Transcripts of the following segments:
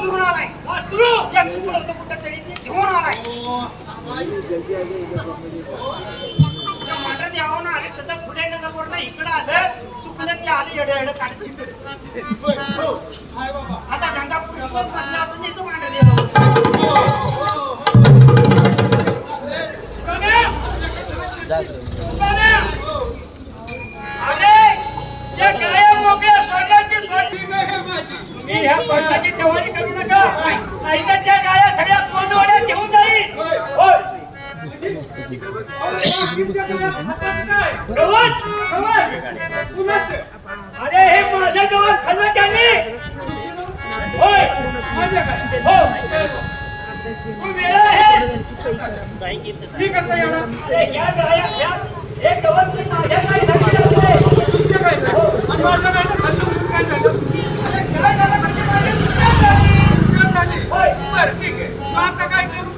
घेऊन आलाय. वासरू या चुकलं होतं कुठं तरी ते घेऊन आलाय. मांडर द्यावं ना आले तसं पुढे नगरवर ना इकडं आलं चुकल्याचे आले एवढं एवढं काढली. आता गंगापूर म्हणलं आपण इथं मांडर दिलं. ह्या पंथाची टवाळी करू नका. ऐकाच्या गाया सगळ्या कोंडवाड्यात घेऊन जाईल. अरे हे माझ्या जवळ खाल्लं त्यांनी. होय हो तू वेळा आहे. मी कसं येणार. या गाया ह्या एक गवत माझ्या गाय तुमच्या काय आणि माझ्या गाय खाल्लं काय झालं. काय झालं कशी होय बरं ठीक आहे. मग आता काय करू.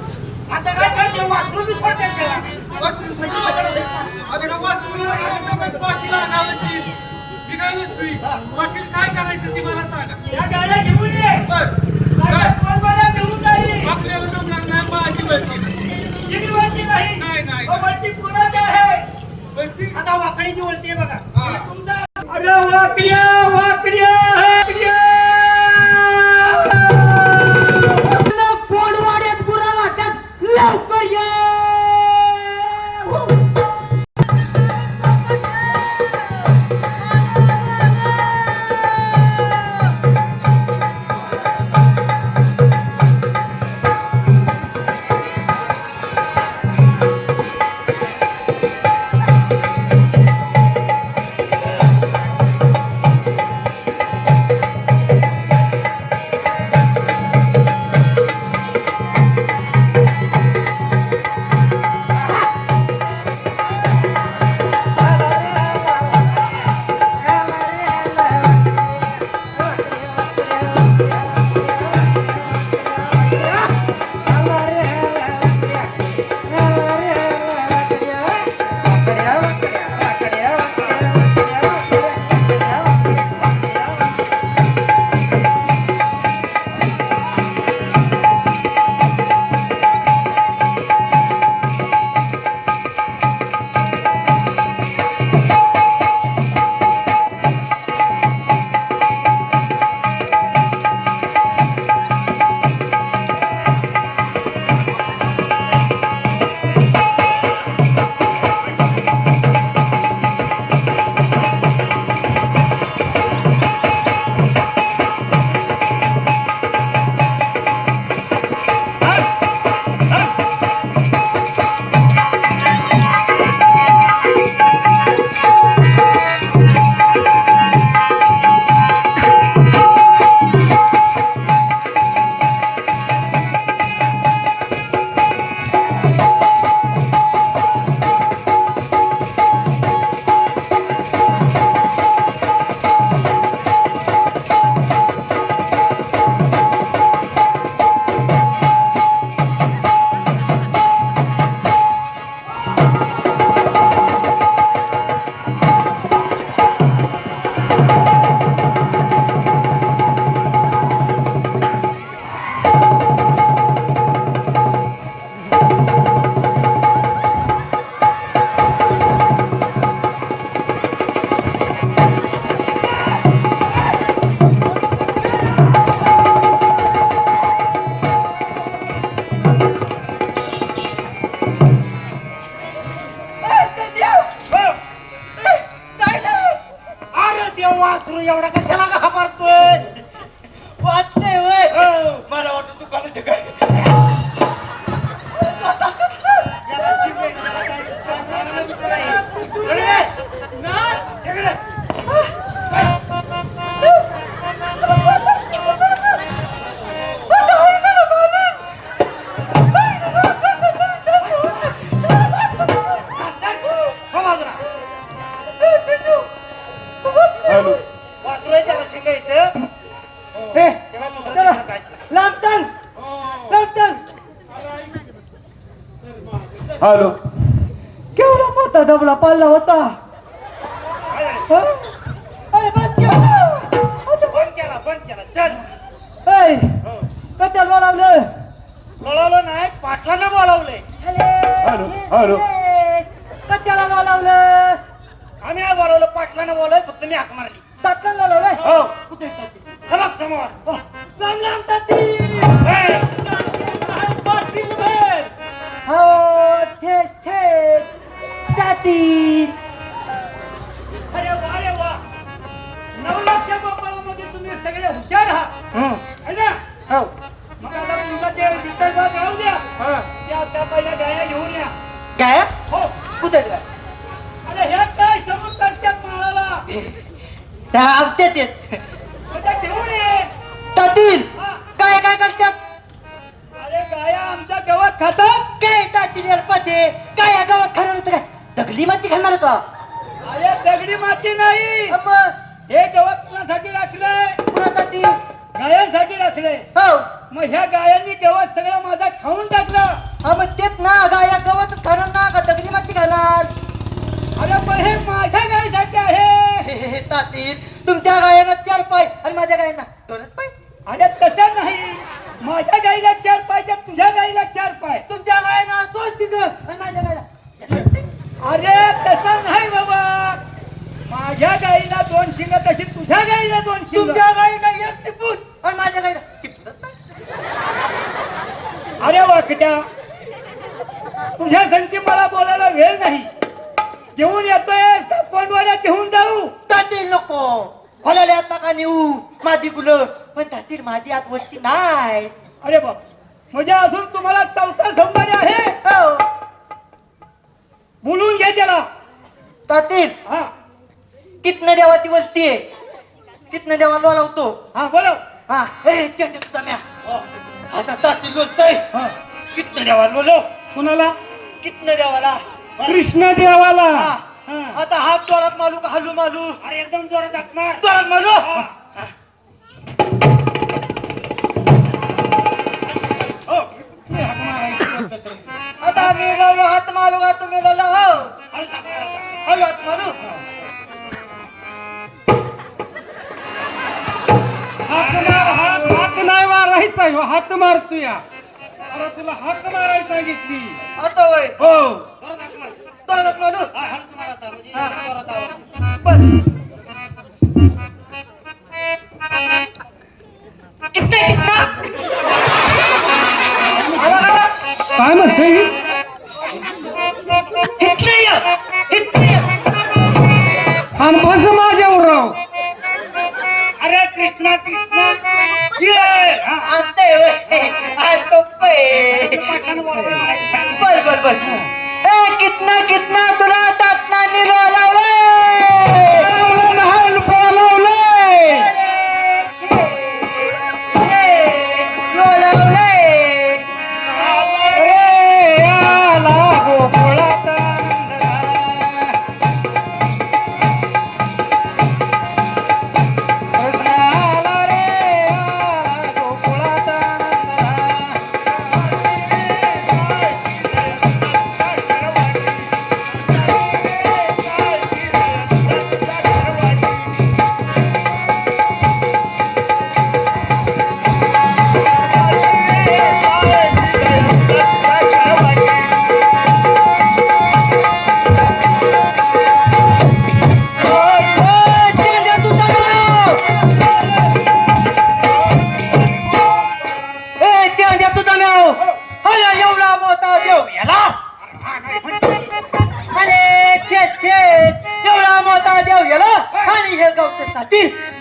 आता काय करते वासरू बी सोड त्यांच्याला. म्हणजे सगळं आता का वासरू पाटील आणावची. मी काय म्हणतोय पाटील काय करायचं ती मला सांगा. या गाड्या घेऊन ये. बरं घेऊन जाईल. आपल्याला जमणार नाही माझी वरती वरती नाही नाही वरती कोणाची आहे. आता वाकडीची वळते बघा. अरे वाकड्या वाकड्या कोंडवाड्यात गुराला त्यात लवकर ये. वासरू एवढा कशाला घाबरतोय. वाचते वय मला वाटतं तू करायचं काय. हॅलो केवढा मोठा डबला पाळला होता. बंद केला चल. कशाला बोलावलं? बोलावलं नाही, पाटलानं बोलावलंय. Hello hello. कशाला बोलावलं? आम्ही नाही बोलावलं, पाटलानं बोलावलं, फक्त मी हाक मारली. तात्याला बोलावलंय? हो. कुठे आहे तात्या? हे बघ समोर. राम राम ताती. हे, पाटील बे. हो ठेक ठेक ताती. अरे वा रे वा, 9 लाख गोपाळामध्ये तुम्ही सगळे हुशार आहात हं. है ना? हो. मग आता तुमचा ते विठ्ठलराव राहू द्या, त्या पहिल्या गाया घेऊन या. काय हो. कुठे आहे काय? अरे ह्या काय समज करतात माळाला, त्या आवत्यात येत. त्या घेऊन ये. तातील हा. काय काय करतात? अरे गाया आमच्या गवत खातात. काय तातील अल्पाते काय या गावात खाणार होतं काय? दगली माती खाणार का? अरे दगडी माती नाही, मग हे गवत कुणासाठी राखलंय? पुन्हा तातील. गायांसाठी राखलंय. हो. मग ह्या गायांनी गवत सगळं माझा खाऊन टाकलं. हा मग तेच ना, गाया गवतच खाणार ना का दगली माती खाणार? अरे पण हे माझ्या गायीसाठी आहे. हे तातील, तुमच्या गायांना 4 पाय आणि माझ्या गायांना 2च पाय. अरे तसं नाही, माझ्या गाईला 4 पाय तर तुझ्या गाईला 4 पाय. तुमच्या गायांना 2 तिघ आणि माझ्या गायला. अरे तसं नाही बाबा, माझ्या गाईला 2 शिंग तशी तुझ्या गाईला 2 शिंग. तुमच्या गाईला 1 टिपूस आणि माझ्या गाईला टिपूसच नाही. अरे वाकट्या, तुझ्या संगती मला बोलायला वेळ नाही. घेऊन येतोय कोंडवाड्यात घेऊन जाऊ. तातील नको, खोलाला आता का नेऊ मादी गुलं, पण तातील माझी आत वस्ती नाही. अरे बाप, म्हणजे अजून तुम्हाला 4था सोमवारी आहे. हो. बोलून घे त्याला. तातील हा कितनं देवाची वस्ती आहे, कितनं देवाला लावतो. हा बोलो. हा ए त्या तुझा म्या आता तातील बोलतोय. हा. कितनं देवाला बोलो, कुणाला? कितनं देवाला. कृष्ण देवाला. हा. आता हात जोरात मालू का हलू मालू? अरे एकदम जोरात हाक मार. जोरात मालू. हो. तुम्ही हाक मारायची. आता मी लावलो हात मालू का तुम्ही लावला? हो हलू हात मालू. हात नाही मारायचा, ह्यो हात मारतो या. अरे तुला हात मारायला सांगितली. आता वय हो. जोरात हात मालू. बस. कितना कितना काय म्हणते ही? आणि बस माझ्यावर राव. अरे कृष्णा कृष्णा बल बल बल. ए कितना कितना तुला तातना निरो लावलंय.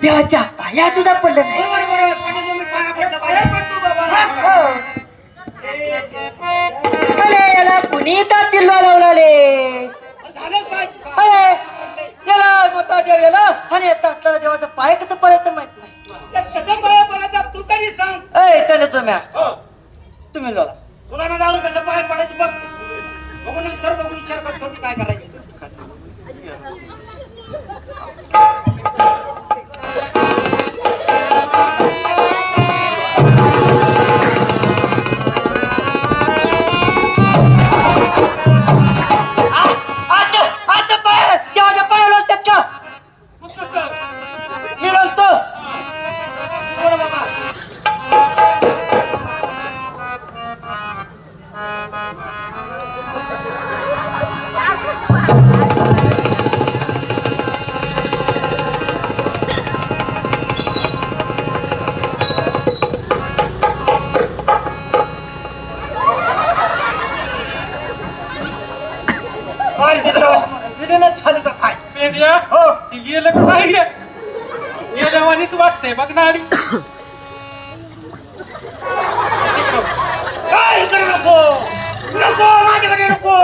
देवाच्या पाया तुझा पडलं नाही. अरे याला कुणी तातील लावलाले. याला मोठा देव याला आणि तातला देवाचा पाय कसं पडायचं माहित नाही. तू तरी सांग. ए त्याने तुम्ही लावला. तुला ना दारू कसं पाय पडायचं बघ. बघून नंतर बघून विचार करतो मी काय करायचं. आता पाय देवाच्या पायाला लावतात का? मी लावतो. वाटतंय बघ ना आणि इकडे नको नको माझ्याकडे नको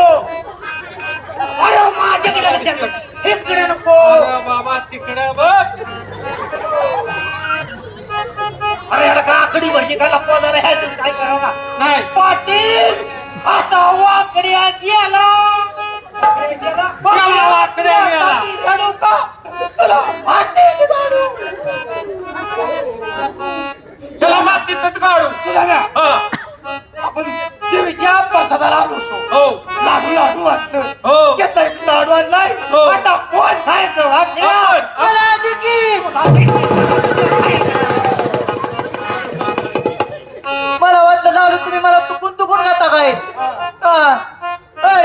अरे माझ्याकडे नको. इकडे नको अरे बाबा तिकडे बघ अरे याला का आकडी म्हणजे का लपवणार आहे ह्याचं काय करावं ना नाही पाटील आता वाकड्या गेला गेला, वाकड्या गेला. झाडू का तुला मातीत झाडू चला मातीतच काढू तुला ना हा. आपण देवीच्या प्रसादाला आलो होतो हो लाडू लाडू वाटलं हो घेतलाय लाडू आणलाय हो. आता कोण खायचं वाटलं आपण. मला देखील मला वाटलं लाडू तुम्ही मला तुकून खाता काय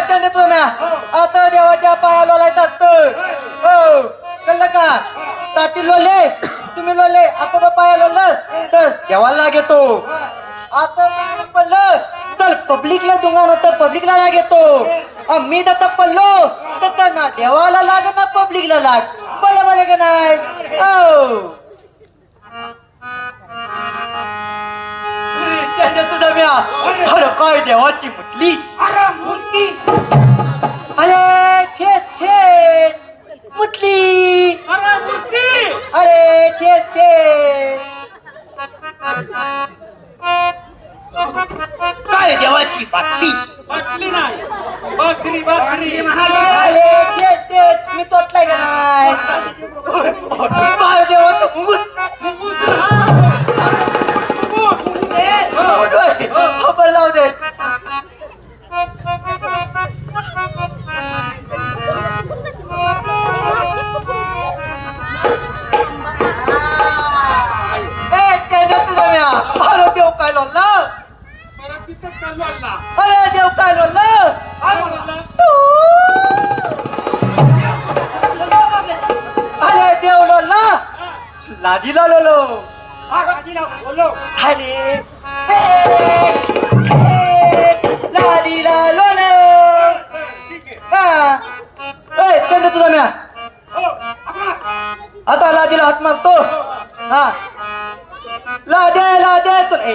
त्याने तुम्ही आता देवाच्या पायाला लायतात हो कळलं का ताती लोले तुम्ही लोले आता पाया लोल तर देवाला लाग येतो आता पडलं तर पब्लिकला दुंगा तर पब्लिकला लाग येतो मी आता पडलो तर ना देवाला लाग ना पब्लिकला लाग पडलं बघा का नाही हो त्याच्या तुझा म्या अरे काय देवाची म्हटली अरे मूर्ती अरे ठेच ठेच म्हटली अरे मूर्ती अरे ठेच ठेच काय देवाची बाटली वाटली नाही बकरी बकरी अरे ठेच ठेच मी तोतलाय का नाही काय देवाचं मुंगूस खबर लाव दे तुझा म्या अरे देव काय लोला परत तिथंच चालू आला अरे देव काय लोला काय म्हणला? अरे देव लोला लादीला लोलो बोलो अरे लादीला लोलो तुझा म्या आता लादीला हात मारतो हा लादे तुला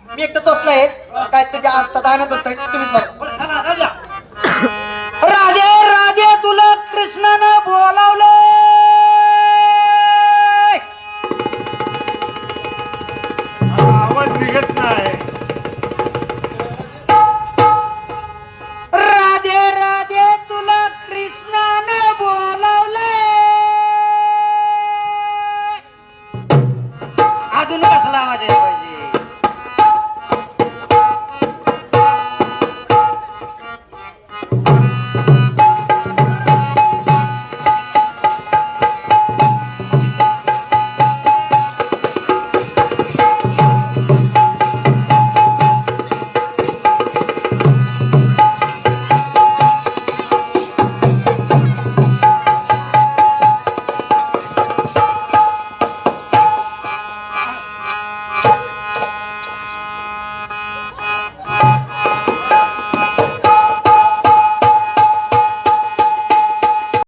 मी एक तर तोतलाय काय तुझ्या आता जाणत होत तुम्हीच बघा चला राजा